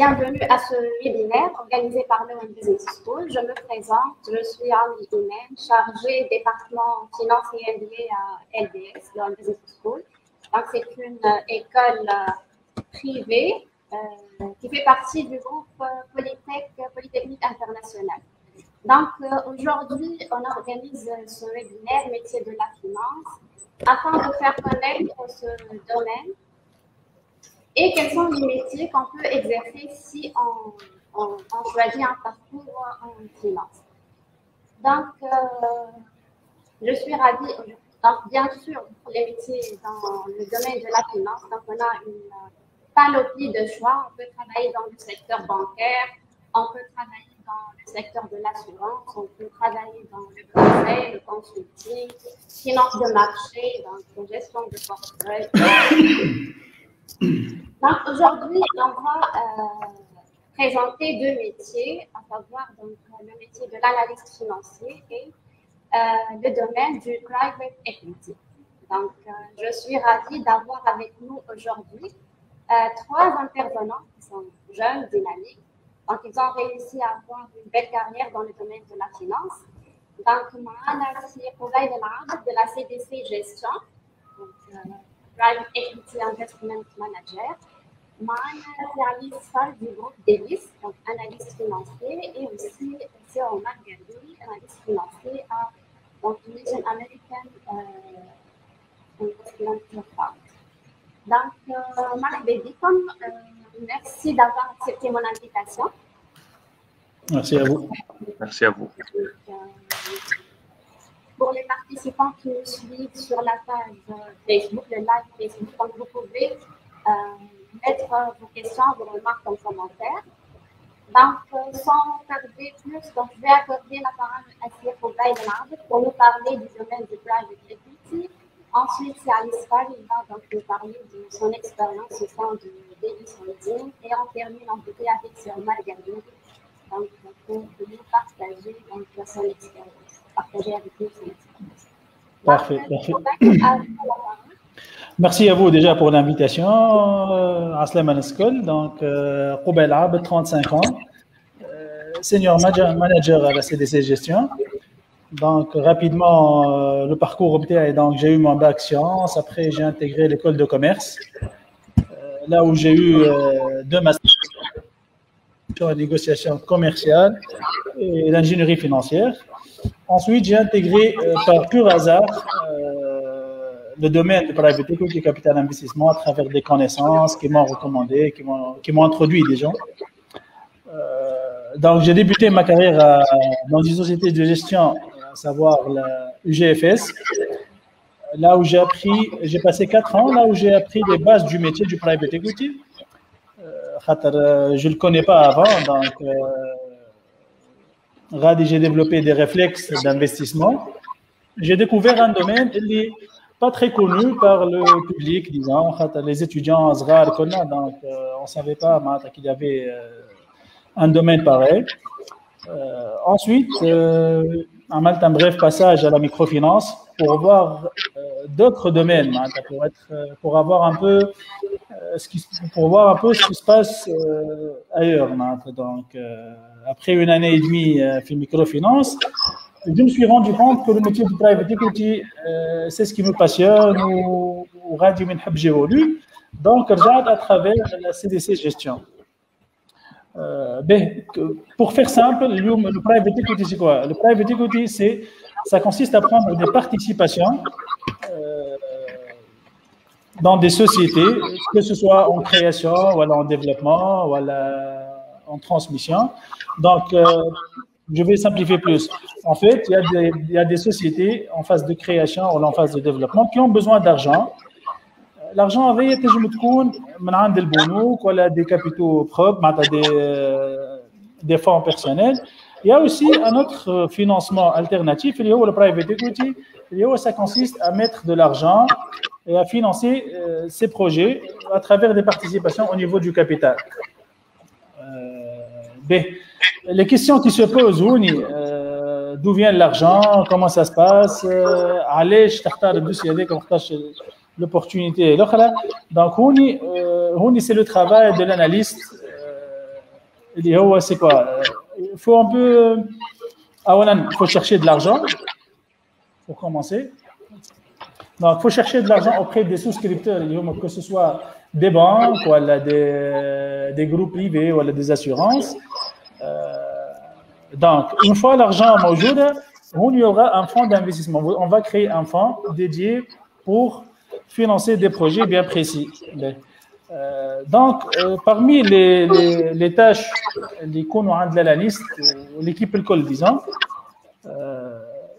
Bienvenue à ce webinaire organisé par le Business School. Je me présente, je suis Annie Imen, chargée département finance et MBA à LBS, le Business School. Donc, c'est une école privée qui fait partie du groupe Polytechnique International. Donc, aujourd'hui, on organise ce webinaire métier de la finance afin de faire connaître ce domaine et quels sont les métiers qu'on peut exercer si on choisit un parcours en finance. Donc, je suis ravie aujourd'hui. Donc, bien sûr, pour les métiers dans le domaine de la finance, donc on a une panoplie de choix. On peut travailler dans le secteur bancaire, on peut travailler dans le secteur de l'assurance, on peut travailler dans le conseil, le consulting, finance de marché, donc gestion de portefeuille. Donc, aujourd'hui, on va présenter deux métiers, à savoir donc, le métier de l'analyste financier et le domaine du private equity. Donc, je suis ravie d'avoir avec nous aujourd'hui trois intervenants qui sont jeunes, dynamiques. Donc, ils ont réussi à avoir une belle carrière dans le domaine de la finance. Donc, Maana Qoubaïl El-Abd de la CDC Gestion, donc, Private Equity Investment Manager. Maana Ali Sfar du groupe Delis, donc analyste financier, et aussi Omar Gadoui, analyste financier à Asian American Investment Fund. Donc, marhaba bikum, merci d'avoir accepté mon invitation. Merci à vous. Merci à vous. Pour les participants qui nous suivent sur la page Facebook, le live Facebook, donc vous pouvez mettre vos questions, vos remarques en commentaire. Donc, sans tarder plus, donc, je vais accorder la parole à Sir Qoubaïl El-Abd pour nous parler du domaine du private equity. Ensuite, c'est Ali Sfar, il va donc nous parler de son expérience au sein de Delis Holding. Et on termine en beauté avec Sir Omar Gadoui, donc pour nous partager donc, son expérience, partager avec nous son expérience. Parfait, parfait. Merci à vous déjà pour l'invitation, Aslam Al-Skol. Donc, Qoubaïl El-Abd, 35 ans, senior manager à la CDC Gestion. Donc, rapidement, le parcours opté, donc j'ai eu mon bac sciences. Après, j'ai intégré l'école de commerce, là où j'ai eu deux masters en négociation commerciale et l'ingénierie financière. Ensuite, j'ai intégré par pur hasard le domaine de private equity, capital investissement, à travers des connaissances qui m'ont recommandé, qui m'ont introduit des gens. Donc, j'ai débuté ma carrière dans une société de gestion, à savoir la UGFS, là où j'ai passé 4 ans, là où j'ai appris les bases du métier du private equity. Je ne le connais pas avant, donc j'ai développé des réflexes d'investissement. J'ai découvert un domaine qui n'est pas très connu par le public, disons, les étudiants donc on ne savait pas qu'il y avait un domaine pareil. Ensuite, un bref passage à la microfinance pour voir d'autres domaines, pour avoir un peu pour voir un peu ce qui se passe ailleurs. Donc, après une année et demie en microfinance, je me suis rendu compte que le métier du private equity, c'est ce qui me passionne ou j'évolue. Donc, regarde à travers la CDC Gestion. Pour faire simple, le private equity, c'est quoi? Le private equity, ça consiste à prendre des participations dans des sociétés, que ce soit en création, ou en développement, ou en transmission. Donc, je vais simplifier plus. En fait, il y a des sociétés en phase de création ou en phase de développement qui ont besoin d'argent. L'argent avait été des capitaux propres, des fonds personnels. Il y a aussi un autre financement alternatif, le private equity. Ça consiste à mettre de l'argent et à financer ces projets à travers des participations au niveau du capital. Les questions qui se posent, d'où vient l'argent, comment ça se passe, l'opportunité. Donc, c'est le travail de l'analyste C'est quoi? Il faut un peu. Il faut chercher de l'argent pour commencer. Donc, il faut chercher de l'argent auprès des souscripteurs, que ce soit des banques, ou des groupes privés, ou des assurances. Donc, une fois l'argent موجود, il y aura un fonds d'investissement. On va créer un fonds dédié pour financer des projets bien précis. Donc, parmi les tâches qu'on a de l'analyste, l'équipe école, disons,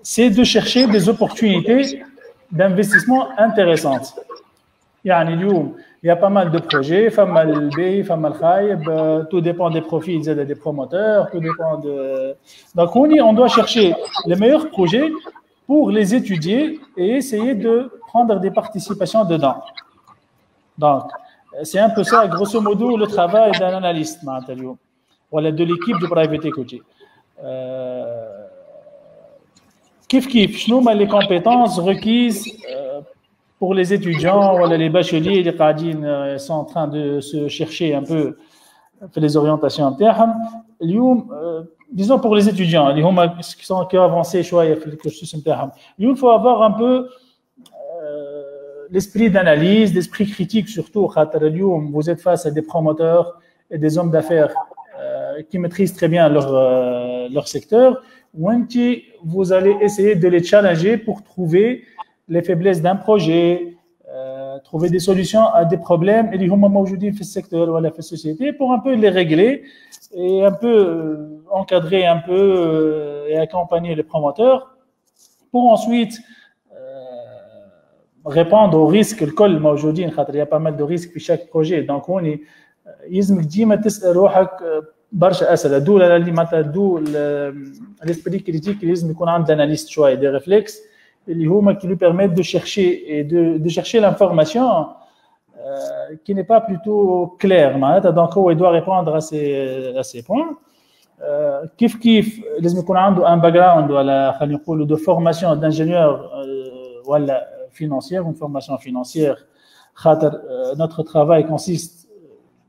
c'est de chercher des opportunités d'investissement intéressantes. Il y a pas mal de projets, tout dépend des profils des promoteurs, tout dépend de... Donc, on doit chercher les meilleurs projets pour les étudier et essayer de prendre des participations dedans. Donc, c'est un peu ça, grosso modo, le travail d'un analyste, de l'équipe du private equity. Quelles sont les compétences requises pour les étudiants ou les bacheliers, les cadines sont en train de se chercher un peu les orientations internes. Disons pour les étudiants, qui ont avancé, il faut avoir un peu l'esprit d'analyse, l'esprit critique surtout. Vous êtes face à des promoteurs et des hommes d'affaires qui maîtrisent très bien leur secteur. Vous allez essayer de les challenger pour trouver les faiblesses d'un projet, trouver des solutions à des problèmes et dans le secteur ou dans la société pour un peu les régler et un peu encadrer un peu et accompagner les promoteurs pour ensuite répondre aux risques. Il y a pas mal de risques pour chaque projet. Donc, on est ديما تسأل روحك برشا أسئلة دول اللي معناتها دول l'esprit critique لازم يكون عند l'analyste شوية des réflexes qui lui permettent de chercher l'information qui n'est pas plutôt claire. Donc, il doit répondre à ces points. كيف لازم يكون عنده un background ولا خلينا نقولوا de formation d'ingénieur ولا financière, une formation financière. Notre travail consiste,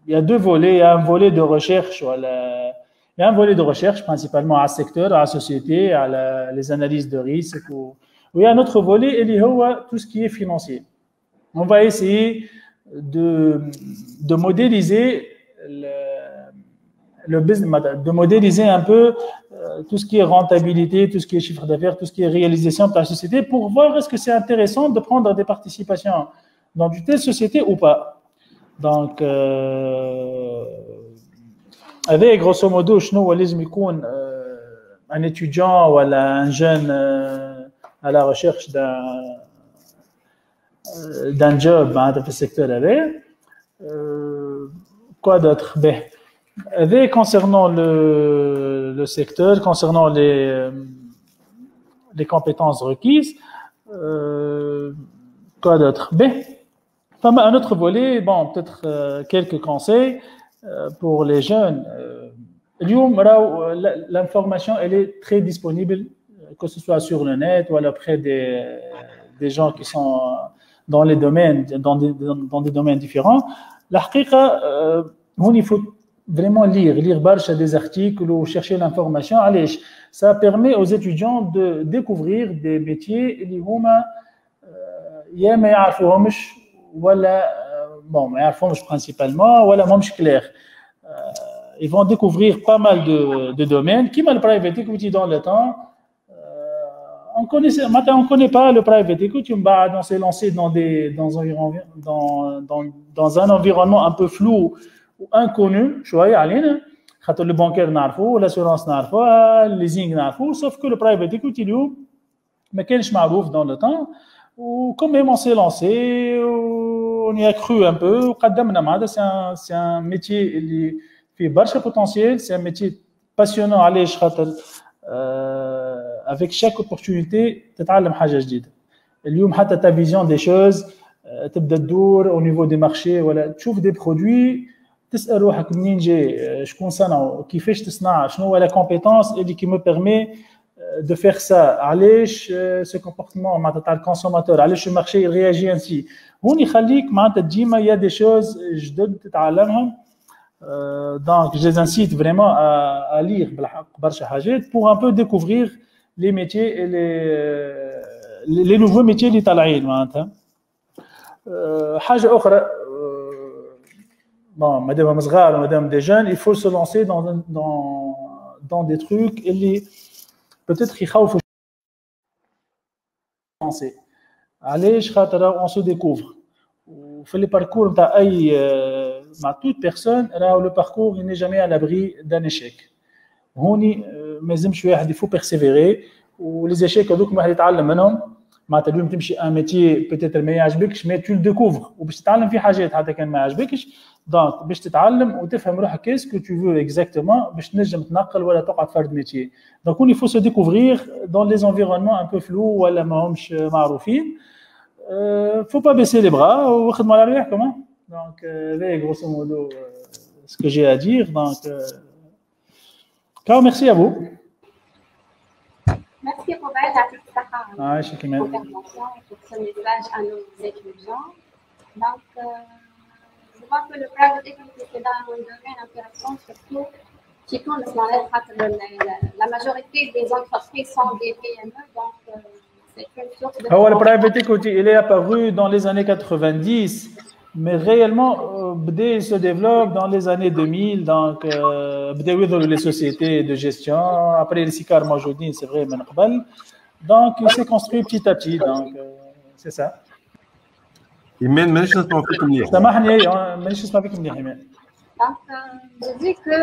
il y a deux volets, il y a un volet de recherche, il y a un volet de recherche principalement à secteur, à la société, à les analyses de risque. Il y a un autre volet, tout ce qui est financier. On va essayer de modéliser le business, de modéliser un peu tout ce qui est rentabilité, tout ce qui est chiffre d'affaires, tout ce qui est réalisation de la société pour voir est-ce que c'est intéressant de prendre des participations dans une telle société ou pas. Donc, avec grosso modo, un étudiant ou un jeune à la recherche d'un job dans le secteur quoi d'autre? Concernant le secteur, concernant les compétences requises, quoi d'autre? Un autre volet, peut-être quelques conseils pour les jeunes. L'information, elle est très disponible, que ce soit sur le net ou auprès des gens qui sont dans les domaines, dans des domaines différents. La haqiqa, il faut vraiment lire des articles ou chercher l'information. Ça permet aux étudiants de découvrir des métiers qui ما يعرفوهمش ولا ما يعرفوهمش principalement ولا ماهمش clair. Ils vont découvrir pas mal de domaines qui le private equity dans le temps. On connaît pas le private equity, on s'est lancé dans un environnement un peu flou ou inconnu, le bancaire l'assurance le leasing, sauf que le private equity ما كانش معروف dans le temps. Quand même on s'est lancé, on y a cru un peu. C'est un métier qui fait beaucoup de potentiel, c'est un métier passionnant. Avec chaque opportunité, tu apprends quelque chose de nouveau. اليوم حتى ta vision des choses تبدا تدور au niveau des marchés ولا تشوف des produits تسأل روحك منين جاي شكون صنعه كيفاش تصنع شنو هو la compétence qui me permet de faire ça. علاش ce comportement معناتها تاع الكونسوماتور علاش le marché réagit ainsi هون يخليك معناتها ديما il y a des choses جدد تتعلمهم Donc, je les incite vraiment à lire pour un peu découvrir les métiers et les nouveaux métiers اللي طالعين معناتها. حاجة أخرى bon, madame صغار madame des jeunes, il faut se lancer dans des trucs اللي peut-être يخوفوا lancer. علاش خاطر on se découvre. وفي les parcours نتاع أي مع toute personne, le parcours il n'est jamais à l'abri d'un échec. هوني ما لازمش واحد il faut persévérer ولي échecs هذوك واحد يتعلم منهم. معناتها اليوم تمشي ان ميتي بيتيتر ما يعجبكش مي تو ديكوفر وباش تتعلم في حاجات حتى كان ما يعجبكش دونك باش تتعلم وتفهم روحك كيسكو تو فو اكزاكتومون باش تنجم تنقل ولا تقعد فرد ميتي. دونك il faut se découvrir dans les environnements un peu flous ولا ما همش معروفين. Faut pas baisser les bras وخدموا على رواحكم. Donc c'est grosso modo ce que j'ai à dire. Donc merci à vous. Merci Robert pour l'intervention et pour ce message à nos étudiants. Donc, je vois que le private equity c'est dans un domaine intéressant, surtout qui tourne la majorité des entreprises sont des PME, donc c'est une source de... Le private equity, il est apparu dans les années 90. Mais réellement, BD se développe dans les années 2000, donc BD les sociétés de gestion, après les SICAR Majoudine, c'est vrai, donc il s'est construit petit à petit, donc c'est ça. Imen, mais je ne sais pas comment dire. Donc, je dis que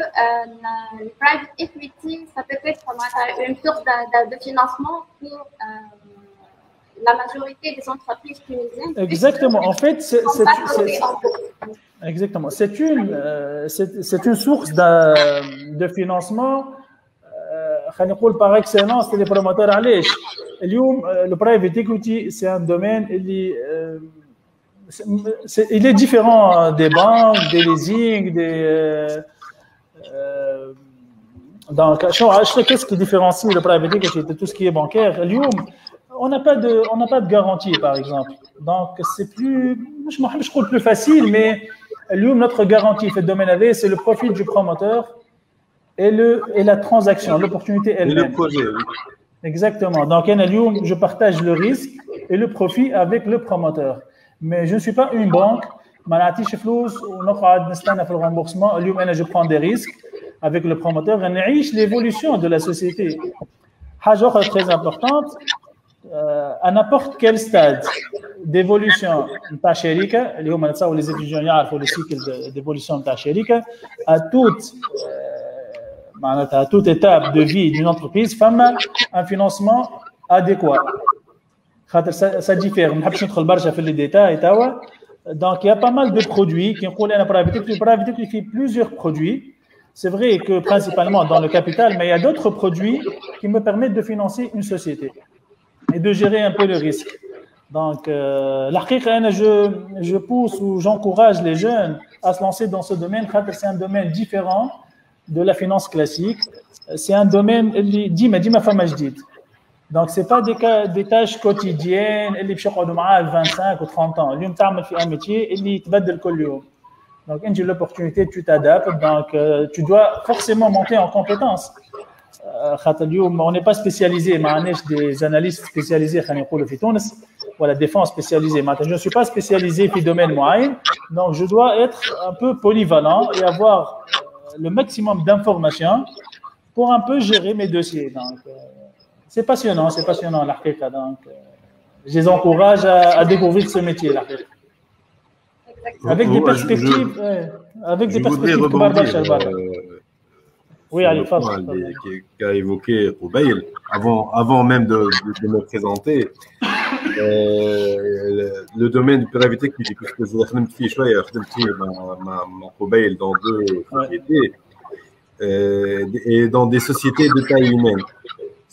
le private equity, ça peut être une source de financement pour la majorité des entreprises tunisiennes. Exactement. En fait, exactement. C'est une source de financement. Par excellence, les promoteurs علاش اليوم le private equity c'est un domaine il est différent des banques, des leasing, donc qu'est-ce qui différencie le private equity de tout ce qui est bancaire? اليوم on n'a pas de garantie, par exemple. Donc, c'est plus facile, mais notre garantie fait le domaine AV, c'est le profit du promoteur et la transaction, l'opportunité elle-même. Et le projet, oui. Exactement. Donc, je partage le risque et le profit avec le promoteur. Mais je ne suis pas une banque. Le remboursement. Je prends des risques avec le promoteur. L'évolution de la société. Chose très importante. À n'importe quel stade d'évolution de ta chérika, les étudiants يعرفوا le cycle d'évolution de ta chérika, à toute étape de vie d'une entreprise, un financement adéquat. Ça diffère. Je ne vais pas entrer dans les détails. Donc il y a pas mal de produits qui ont un private equity fait plusieurs produits. C'est vrai que principalement dans le capital, mais il y a d'autres produits qui me permettent de financer une société et de gérer un peu le risque. Donc, je pousse ou j'encourage les jeunes à se lancer dans ce domaine, car c'est un domaine différent de la finance classique. C'est un domaine qui dit ma femme jdid. Donc, c'est pas des tâches quotidiennes, اللي باش يقعدوا معاه 25 ou 30 ans. اليوم تعمل في un métier اللي يتبدل كل يوم. Donc, انت l'opportunité, tu t'adaptes. Donc, tu dois forcément monter en compétences. On n'est pas spécialisé, des analystes spécialisés ou la défense spécialisée. Je ne suis pas spécialisé dans le domaine moyen, donc je dois être un peu polyvalent et avoir le maximum d'informations pour un peu gérer mes dossiers. Donc, c'est passionnant, l'architecte. Donc, je les encourage à découvrir ce métier, l'architecte. Avec des perspectives, oui, allez, qu'a évoqué Roubail, avant même de me présenter, le domaine du private equity, puisque je l'ai Roubail dans deux sociétés, et dans des sociétés de taille humaine.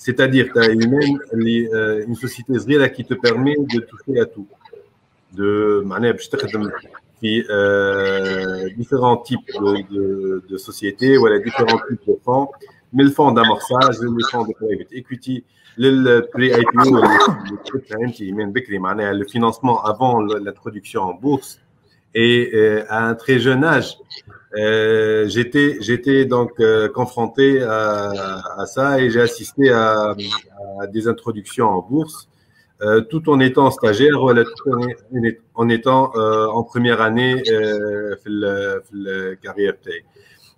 C'est-à-dire taille humaine, une société qui te permet de toucher à tout. Différents types de sociétés, différents types de fonds, mais le fonds d'amorçage, le fonds de private equity, le pré-IPO, le financement avant l'introduction en bourse, Et à un très jeune âge, j'étais donc confronté à ça et j'ai assisté à des introductions en bourse, tout en étant stagiaire ou en étant en première année في carrière تاعي.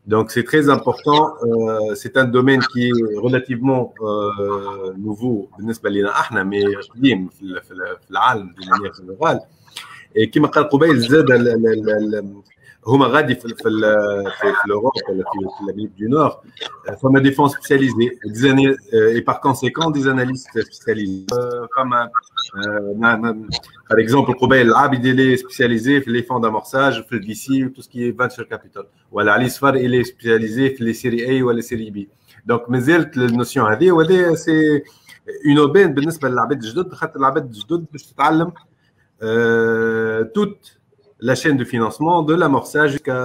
Donc c'est très important. C'est un domaine qui est relativement nouveau بالنسبة لنا احنا mais قديم في العالم de manière générale. Et كما قال قبيل زاد هما غادي في l'Europe ولا في l'Amérique du Nord فما des fonds spécialisés et par conséquent des analystes spécialisés comme par exemple قبيل العابد il est spécialisé في les fonds d'amorçage في le VC tout ce qui est venture capital ولا علي صفر il est spécialisé في les séries A ولا séries B. Donc مازالت النوسيون هذه وهذا سي une aubaine بالنسبه للعباد الجدد خاطر العباد الجدد باش تتعلم toute la chaîne de financement de l'amorçage jusqu'à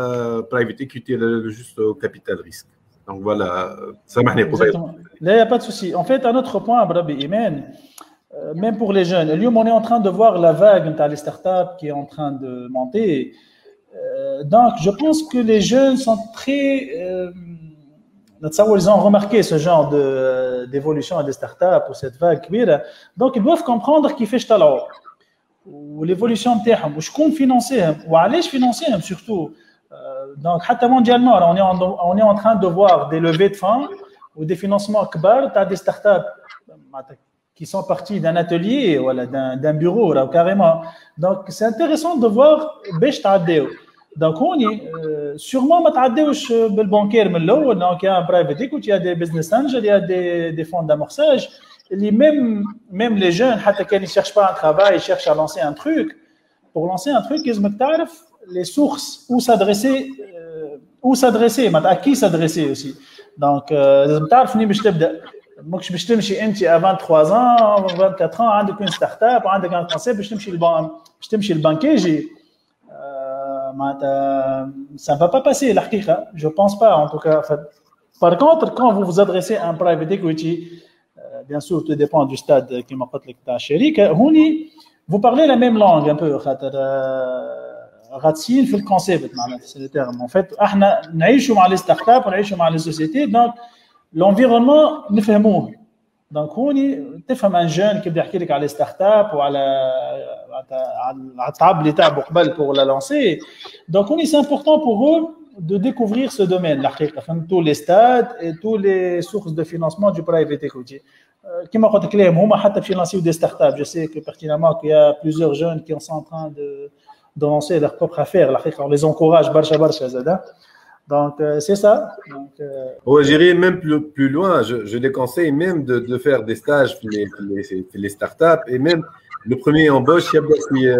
private equity juste au capital risque. Donc voilà, ça m'a Là, il n'y a pas de souci. En fait, un autre point, Brabi Imen, même pour les jeunes, on est en train de voir la vague dans les startups qui est en train de monter. Donc, je pense que les jeunes sont très... ils ont remarqué ce genre d'évolution des startups ou cette vague. Donc, ils doivent comprendre qu'il fait talent. L'évolution نتاعهم وشكون فينانسيهم وعلاش فينانسيهم surtout. Donc حتى mondialement on est en train de voir des levées de fonds ou des financements كبار تاع des startups qui sont partis d'un atelier ou d'un bureau là carrément. Donc c'est intéressant de voir باش تعداو. Donc on sûrement ما تعداوش بالبنكير من الاول. Donc il y a un private equity, il y a des business angels, il y a des fonds d'amorçage. Même les jeunes, qui ne cherchent pas un travail, ils cherchent à lancer un truc. Pour lancer un truc, ils savent les sources, où s'adresser, à qui s'adresser aussi. Donc, ils savent où تبدا. ماكش باش تمشي انت à 23 ans, 24 ans, عندك une start-up, عندك un concept, باش تمشي للبنك يجي. Ça ne va pas passer, la حقيقة. Je ne pense pas, en tout cas. Par contre, quand vous vous adressez à un private equity, bien sûr, tout dépend du stade qui m'a dit que tu as chéri. Vous parlez la même langue un peu. Ratsin fait le concept, c'est le terme. En fait, nous vivons avec les startups, nous vivons avec les sociétés. Donc, l'environnement, nous faisons. Donc, tu es un jeune qui veut parler على les startups ou على table l'étape pour la lancer. Donc, c'est important pour eux de découvrir ce domaine, tous les stades et toutes les sources de financement du private equity. Comme je l'ai dit, ils ont financé des startups. Je sais que pertinemment qu'il y a plusieurs jeunes qui sont en train de lancer leur propre affaire. On les encourage, barcha. Donc, c'est ça. J'irai même plus loin. Je les conseille même de faire des stages pour les startups. Et même le premier embauche, il y a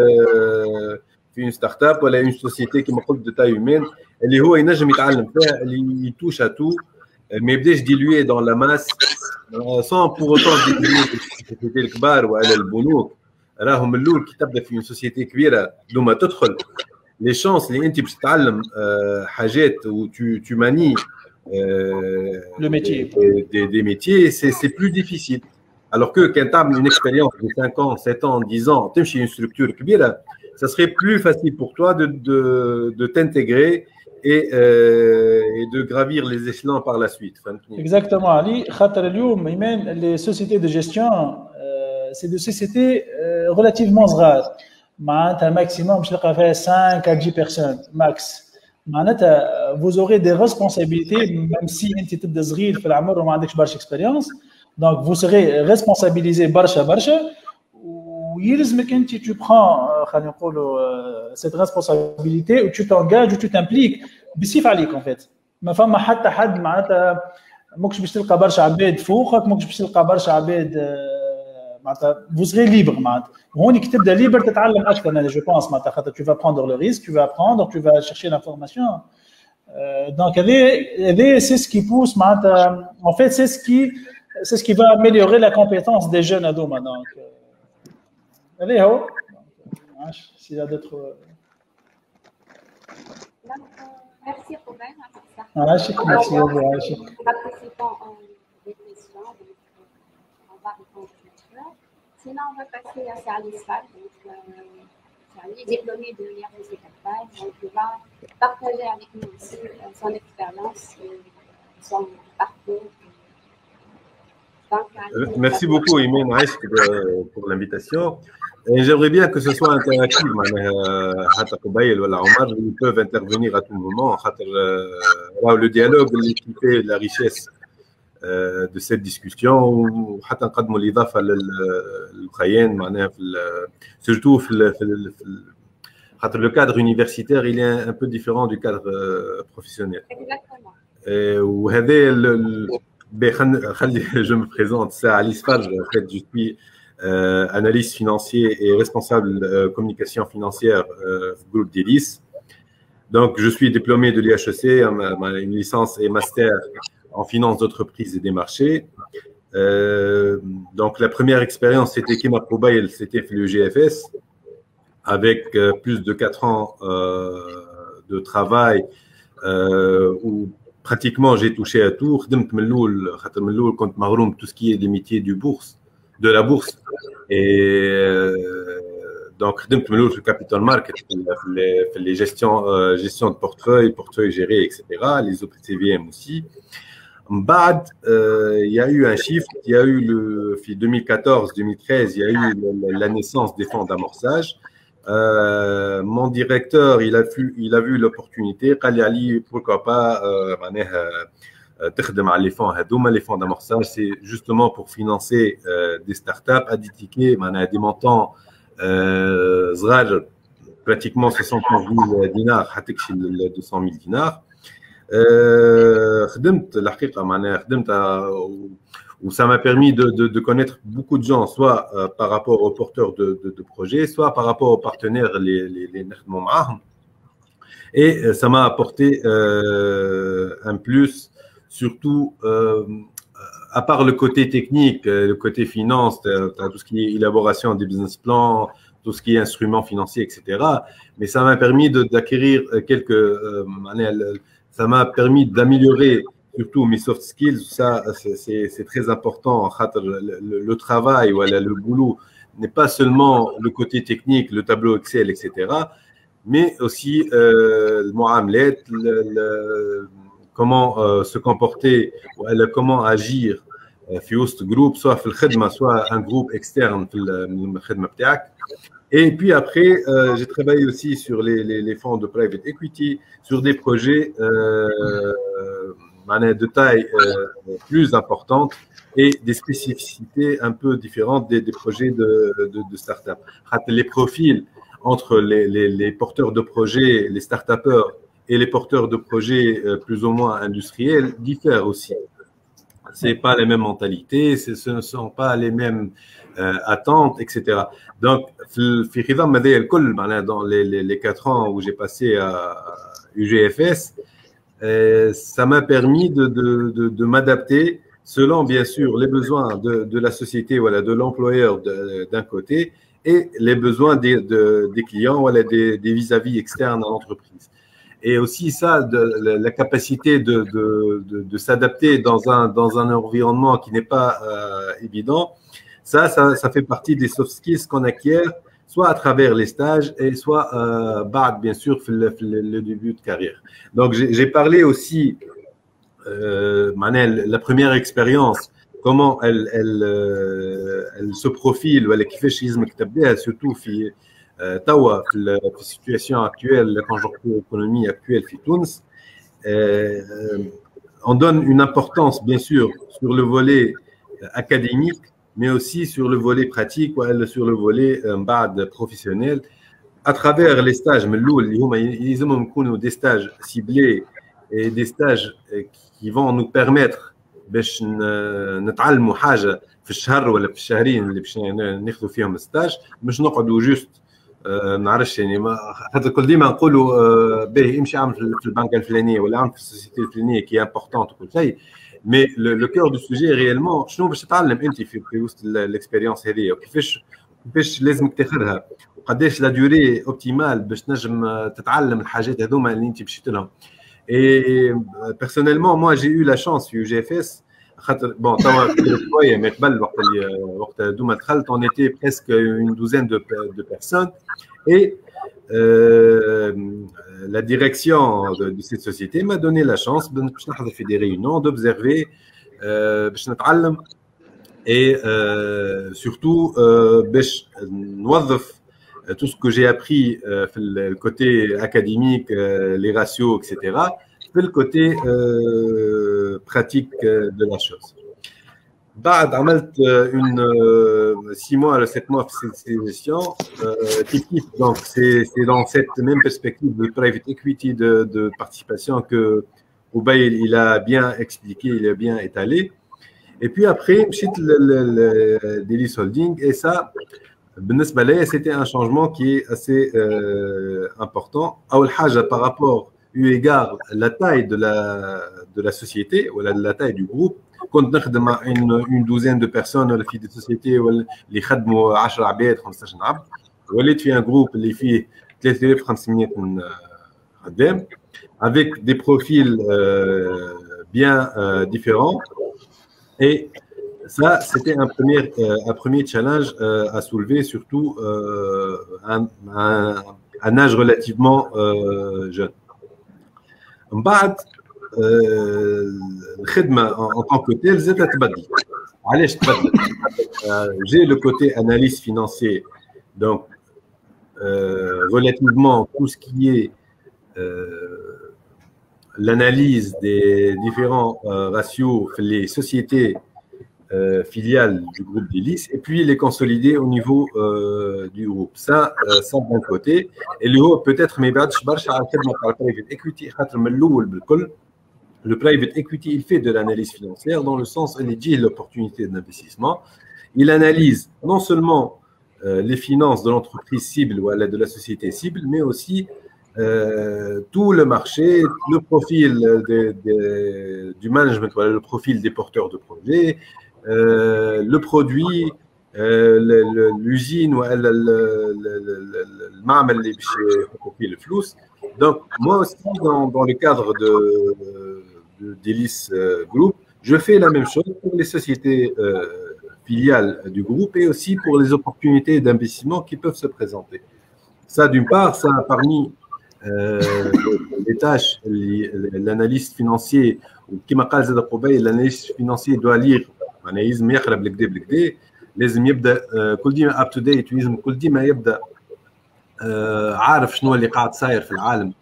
une startup ou une société qui m'appelle de taille humaine. اللي هو ينجم يتعلم فيها اللي يتوش à tout ما يبداش diluer dans la masse sans pour autant diluer السوسيتي الكبار ولا البنوك. راهم من الاول كي تبدا في سوسيتي كبيره دوما تدخل لي شانس اللي انت باش تتعلم حاجات و tu manies le métier des métiers c'est plus difficile. Alors que quand tu as une expérience de 5 ans, 7 ans, 10 ans, tu es chez une structure كبيره, ça serait plus facile pour toi de t'intégrer et de gravir les échelons par la suite. Exactement, Ali. Les sociétés de gestion, c'est des sociétés relativement rares. Un maximum, je dirais 5 à 10 personnes, max. Vous aurez des responsabilités, même si vous êtes de zril, vous n'avez pas d'expérience. Donc, vous serez responsabilisé barcha. Tu prends cette responsabilité où tu t'engages, où tu t'impliques بيصيف عليك en fait. ما فما حتى حد معناتها ماكش باش تلقى برشا عباد فوقك, ماكش باش تلقى برشا عباد معناتها vous serez libre معناتها. هوني كي تبدا ليبر تتعلم اكثر انا جو بونس معناتها خاطر tu vas prendre le risque, tu vas apprendre, tu vas chercher l'information. Donc c'est ce qui pousse معناتها en fait c'est ce qui va améliorer la compétence des jeunes هذوما. Donc allez هو s'il y a d'autres. Merci Robin pour ça. Merci à vous. Participants ont des questions, donc on va répondre tout à l'heure. Sinon, on va passer à Alice Fall. diplômé de l'IRSC Campagne, donc il va partager avec nous aussi son expérience et son parcours. Donc, merci beaucoup, Imen Aïsk, pour l'invitation. Et j'aimerais bien que ce soit interactif. Ils peuvent intervenir à tout moment. Le dialogue qui fait la richesse de cette discussion. Surtout le cadre universitaire, il est un peu différent du cadre professionnel. Exactement. Je me présente, c'est Alice Fadj. En fait, je suis analyste financier et responsable communication financière du groupe d'Elis. Donc, je suis diplômé de l'IHEC, une licence et master en finance d'entreprise et des marchés. Donc, la première expérience, c'était Kema Probail, c'était le GFS, avec plus de 4 ans de travail où pratiquement j'ai touché à tout. Tout ce qui est des métiers de la bourse. Et donc, le capital market, les gestion de portefeuille géré, etc. Les autres CVM aussi. Il y a eu un chiffre, il y a eu 2014-2013, il y a eu la naissance des fonds d'amorçage. Mon directeur, il a vu l'opportunité, pourquoi pas les fonds d'amorçage, c'est justement pour financer des startups à des tickets, des montants pratiquement 75 000 dinars, 200 000 dinars. Ça m'a permis de connaître beaucoup de gens, soit par rapport aux porteurs de projets, soit par rapport aux partenaires, les et ça m'a apporté un plus, surtout à part le côté technique, le côté finance, tout ce qui est élaboration des business plans, tout ce qui est instruments financiers, etc. Mais ça m'a permis d'acquérir ça m'a permis d'améliorer surtout mes soft skills. Ça, c'est très important. Le travail, le boulot n'est pas seulement le côté technique, le tableau Excel, etc., mais aussi le muamlet, comment se comporter, comment agir في groupe, soit soit un groupe externe Et puis après, j'ai travaillé aussi sur les fonds de private equity, sur des projets de taille plus importante et des spécificités un peu différentes des projets de start-up. Les profils entre les porteurs de projets, les start-upers et les porteurs de projets plus ou moins industriels diffèrent aussi. Ce n'est pas les mêmes mentalités, ce ne sont pas les mêmes attentes, etc. Donc, dans les 4 ans où j'ai passé à UGFS, ça m'a permis de m'adapter selon, bien sûr, les besoins de la société, de l'employeur d'un côté, et les besoins des clients, des vis-à-vis externes à l'entreprise. Et aussi ça, la capacité de s'adapter dans un environnement qui n'est pas évident, ça fait partie des soft skills qu'on acquiert, soit à travers les stages et soit bien sûr le début de carrière. Donc j'ai parlé aussi la première expérience, comment elle se profile, surtout Tawa, la situation actuelle, la conjoncture économique actuelle في تونس, on donne une importance bien sûr sur le volet académique, mais aussi sur le volet pratique, sur le volet professionnel, à travers les stages. Ils ont des stages ciblés et des stages qui vont nous permettre باش نتعلموا حاجه في الشهر ولا في الشهرين اللي باش ناخذوا فيهم الستاج، مش نقعدوا جوست نعرفش يعني هذا الكل ديما نقولوا باهي امشي اعمل في البنكه الفلانيه ولا اعمل في السوسيتي الفلانيه كي امبورطونت وكل شيء، مي لو كور دو سوجي ريالمون شنو باش تتعلم انت في وسط الاكسبيريونس هذه، وكيفاش لازمك تاخذها، وقداش لا ديوري اوبتيمال باش تنجم تتعلم الحاجات هذوما اللي انت مشيت لهم. Et personnellement, moi, j'ai eu la chance sur UGFS. Bon, mais on était presque une douzaine de personnes. Et la direction de cette société m'a donné la chance de faire des réunions, d'observer, et surtout tout ce que j'ai appris le côté académique, les ratios, etc., le côté pratique de la chose. بعد عملت une 6 mois à 7 mois في cette gestion donc c'est dans cette même perspective de private equity de participation que Oubaïl il a bien expliqué, il a bien étalé. Et puis après مشيت Delis Holding et ça بالنسبة لي c'était un changement qui est assez important. أول حاجة par rapport eu égard la taille de la société ou la taille du groupe. كنت نخدم مع une douzaine de personnes ولا في دي سوسيتي اللي يخدموا 10 عباد 15 عبد، وليت في ان جروب اللي فيه 3500 خدام avec des profils bien différents. Et ça c'était un premier challenge à soulever, surtout à un âge relativement jeune. بعد الخدمه en tant que telle زادت تبدل. علاش تبدل؟ j'ai le côté analyse financier, donc relativement tout ce qui est l'analyse des différents ratios les sociétés filiales du groupe Delis et puis les consolider au niveau du groupe. Ça d'un côté. Et le haut peut-être ما يبعدش برشا على الخدمه تاع البرايفت ايكويتي خاطر من الاول بالكل. Le private equity, il fait de l'analyse financière dans le sens où il dit l'opportunité d'investissement. Il analyse non seulement les finances de l'entreprise cible ou de la société cible, mais aussi tout le marché, le profil du management, le profil des porteurs de projets, le produit, l'usine ou le flous. Donc, moi aussi, dans le cadre de Delis Group, je fais la même chose pour les sociétés filiales du groupe et aussi pour les opportunités d'investissement qui peuvent se présenter. Ça, d'une part, ça a parmi les tâches, l'analyste financier, ou qui m'a dit l'analyste financier doit lire, لازم يقرا بالكدا بالكدا، لازم يبدا كل ديما اب تو ديت، ولازم كل ديما يبدا عارف شنو اللي قاعد صاير في العالم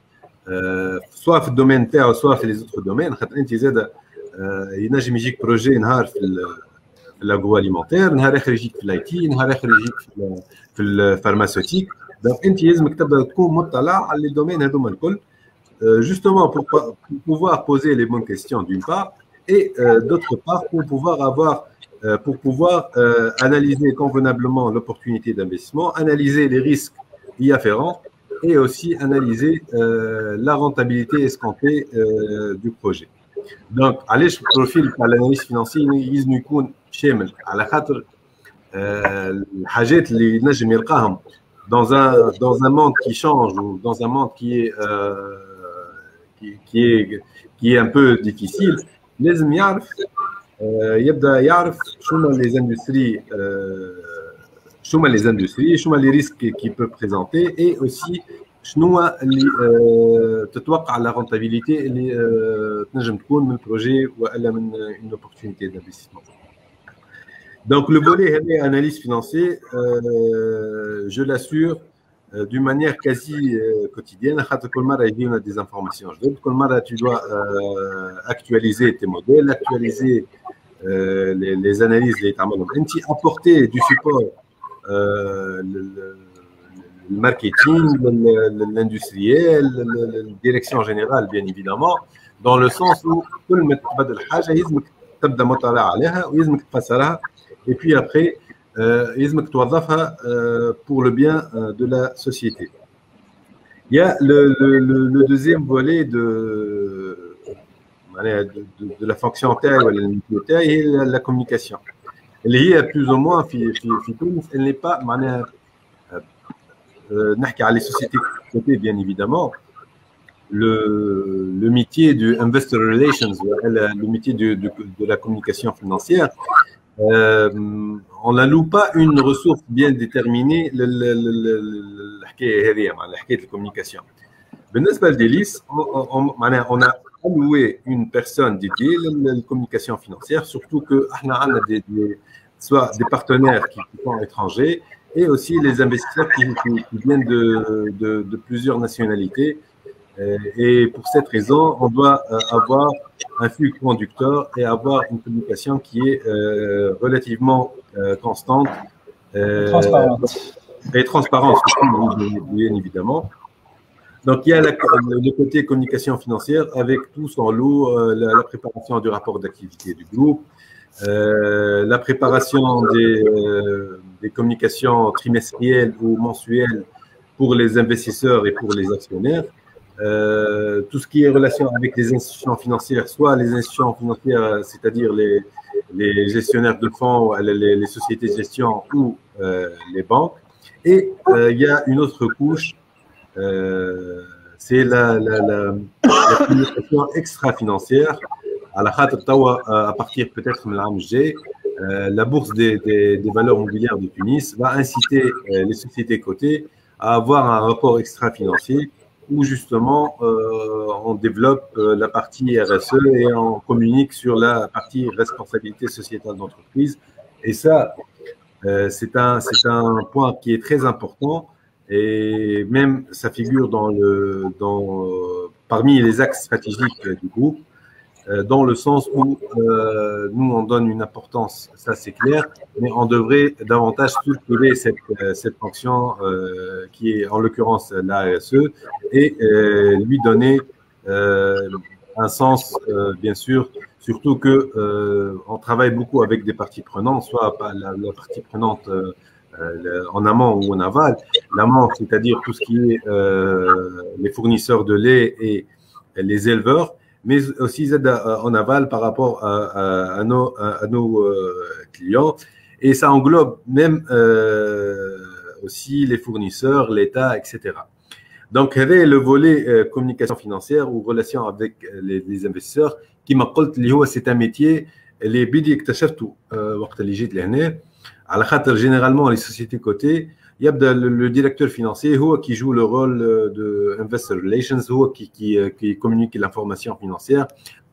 سواء في الدومين تاعو سواء في لي زوتر دومين. خاطر انت زاده ينجم يجيك بروجي نهار في الاغرو اليمونتير، نهار اخر يجيك في الاي تي، نهار اخر يجيك في الفارماسيوتيك. دونك انت لازمك تبدا تكون مطلع على لي دومين هذوما الكل justement pour pouvoir poser les bonnes questions d'une part et d'autre part pour pouvoir analyser convenablement l'opportunité d'investissement, analyser les risques y afférents et aussi analyser la rentabilité escomptée du projet. Donc, علاش البروفيل تاع الاناليست فينانسي لازم يكون شامل على خاطر الحاجات اللي نجم يلقاهم dans un monde qui change ou dans un monde qui est un peu difficile. لازم يعرف يبدا يعرف شنو لي اندستري شنو لي ريسك كي بو بريزونتي اي اوسي شنو اللي تتوقع لا رونتابيليتي اللي تنجم تكون من بروجي ولا من اون اوبورتونيتي دانفستيسمون. Donc le volet analyse financier, je l'assure d'une manière quasi quotidienne. Il y a des informations. Tu dois actualiser tes modèles, actualiser les analyses, apporter du support, le marketing, l'industriel, la direction générale, bien évidemment, dans le sens où tout le méthode de l'haj, تبدا مطالعه عليها ويلزمك تفسرها et puis après يلزمك توظفها pour le bien de la société. Il y a le deuxième volet de la fonction taille ou la communication. Elle est plus ou moins elle n'est pas نحكي على les sociétés cotées bien évidemment. Le métier de investor relations, le métier de la communication financière, on n'alloue pas une ressource bien déterminée الحكايه هذه مع حكايه الكوميونيكاسيون. بالنسبه لديليس معناها on a alloué une personne dédiée à la communication financière, surtout que احنا عندنا soit des partenaires qui sont étrangers et aussi les investisseurs qui viennent de plusieurs nationalités. Et pour cette raison, on doit avoir un flux conducteur et avoir une communication qui est relativement constante et transparente, bien évidemment. Donc, il y a le côté communication financière avec tout son lot, la préparation du rapport d'activité du groupe, la préparation des communications trimestrielles ou mensuelles pour les investisseurs et pour les actionnaires. Tout ce qui est relation avec les institutions financières, soit les institutions financières, c'est-à-dire les gestionnaires de fonds, les sociétés de gestion ou les banques. Et il y a une autre couche, c'est la communication extra-financière. À partir peut-être de l'AMG, la bourse des valeurs mobilières de Tunis va inciter les sociétés cotées à avoir un rapport extra-financier où justement on développe la partie RSE et on communique sur la partie responsabilité sociétale d'entreprise. Et ça, c'est un point qui est très important et même ça figure parmi les axes stratégiques du groupe, dans le sens où nous on donne une importance, ça c'est clair, mais on devrait davantage structurer cette fonction qui est en l'occurrence la RSE et lui donner un sens bien sûr, surtout que on travaille beaucoup avec des parties prenantes, soit la partie prenante en amont ou en aval. L'amont, c'est-à-dire tout ce qui est les fournisseurs de lait et les éleveurs, mais aussi en aval par rapport à nos clients. Et ça englobe même aussi les fournisseurs, l'État, etc. Donc, le volet communication financière ou relation avec les investisseurs, qui m'a dit que c'est un métier, les BD اكتشفته وقت اللي جيت لهنا على خاطر généralement les sociétés cotées يبدا le directeur financier هو qui joue le rôle de investor relations هو qui communique l'information financière.